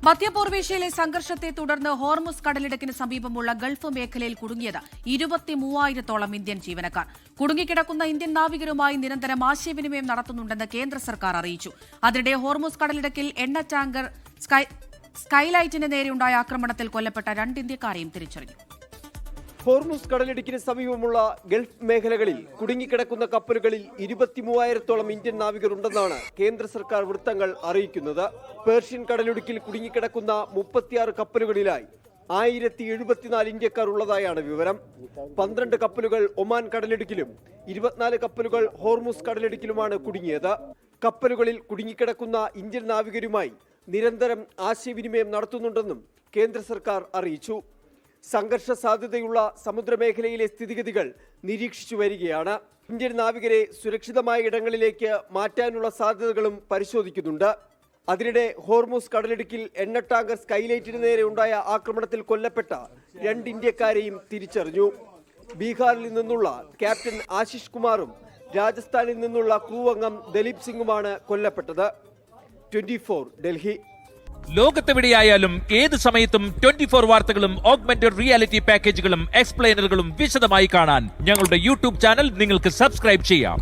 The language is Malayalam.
മധ്യപൂർവേഷ്യയിലെ സംഘർഷത്തെ തുടർന്ന് ഹോർമുസ് കടലിടുക്കിന് സമീപമുള്ള ഗൾഫ് മേഖലയിൽ കുടുങ്ങിയത് 23,000-ഓളം ഇന്ത്യൻ ജീവനക്കാർ. കുടുങ്ങിക്കിടക്കുന്ന ഇന്ത്യൻ നാവികരുമായി നിരന്തരം ആശയവിനിമയം നടത്തുന്നുണ്ടെന്ന് കേന്ദ്ര സർക്കാർ അറിയിച്ചു. അതിനിടെ ഹോർമുസ് കടലിടുക്കിൽ എണ്ണ ടാങ്കർ സ്കൈലൈറ്റിന് നേരെയുണ്ടായ ആക്രമണത്തിൽ കൊല്ലപ്പെട്ട 2 ഇന്ത്യക്കാരെയും തിരിച്ചറിഞ്ഞു. ഹോർമുസ് കടലിടുക്കിന് സമീപമുള്ള ഗൾഫ് മേഖലകളിൽ കുടുങ്ങിക്കിടക്കുന്ന കപ്പലുകളിൽ 23,000-ഓളം ഇന്ത്യൻ നാവികരുണ്ടെന്നാണ് കേന്ദ്ര സർക്കാർ വൃത്തങ്ങൾ അറിയിക്കുന്നത്. പേർഷ്യൻ കടലിടുക്കിൽ കുടുങ്ങിക്കിടക്കുന്ന 36 കപ്പലുകളിലായി 1074 ഇന്ത്യക്കാർ ഉള്ളതായാണ് വിവരം. 12 കപ്പലുകൾ ഒമാൻ കടലിടുക്കിലും 24 കപ്പലുകൾ ഹോർമുസ് കടലിടുക്കിലുമാണ് കുടുങ്ങിയത്. കപ്പലുകളിൽ കുടുങ്ങിക്കിടക്കുന്ന ഇന്ത്യൻ നാവികരുമായി നിരന്തരം ആശയവിനിമയം നടത്തുന്നുണ്ടെന്നും കേന്ദ്ര സർക്കാർ അറിയിച്ചു. സംഘർഷ സാധ്യതയുള്ള സമുദ്രമേഖലയിലെ സ്ഥിതിഗതികൾ നിരീക്ഷിച്ചു വരികയാണ്. ഇന്ത്യൻ നാവികരെ സുരക്ഷിതമായ ഇടങ്ങളിലേക്ക് മാറ്റാനുള്ള സാധ്യതകളും പരിശോധിക്കുന്നുണ്ട്. അതിനിടെ ഹോർമുസ് കടലിടുക്കിൽ എണ്ണ ടാങ്കർ സ്കൈലൈറ്റിന് നേരെ ഉണ്ടായ ആക്രമണത്തിൽ കൊല്ലപ്പെട്ട 2 ഇന്ത്യക്കാരെയും തിരിച്ചറിഞ്ഞു. ബീഹാറിൽ നിന്നുള്ള ക്യാപ്റ്റൻ ആശിഷ് കുമാറും രാജസ്ഥാനിൽ നിന്നുള്ള ക്രൂ അംഗം ദലീപ് സിംഗുമാണ് കൊല്ലപ്പെട്ടത്. 24 ഡൽഹി. ലോകത്തെവിടെയായാലും ഏത് സമയത്തും 24 വാർത്തകളും ഓഗ്മെന്റഡ് റിയാലിറ്റി പാക്കേജുകളും എക്സ്പ്ലെയിനറുകളും വിശദമായി കാണാൻ ഞങ്ങളുടെ യൂട്യൂബ് ചാനൽ നിങ്ങൾക്ക് സബ്സ്ക്രൈബ് ചെയ്യാം.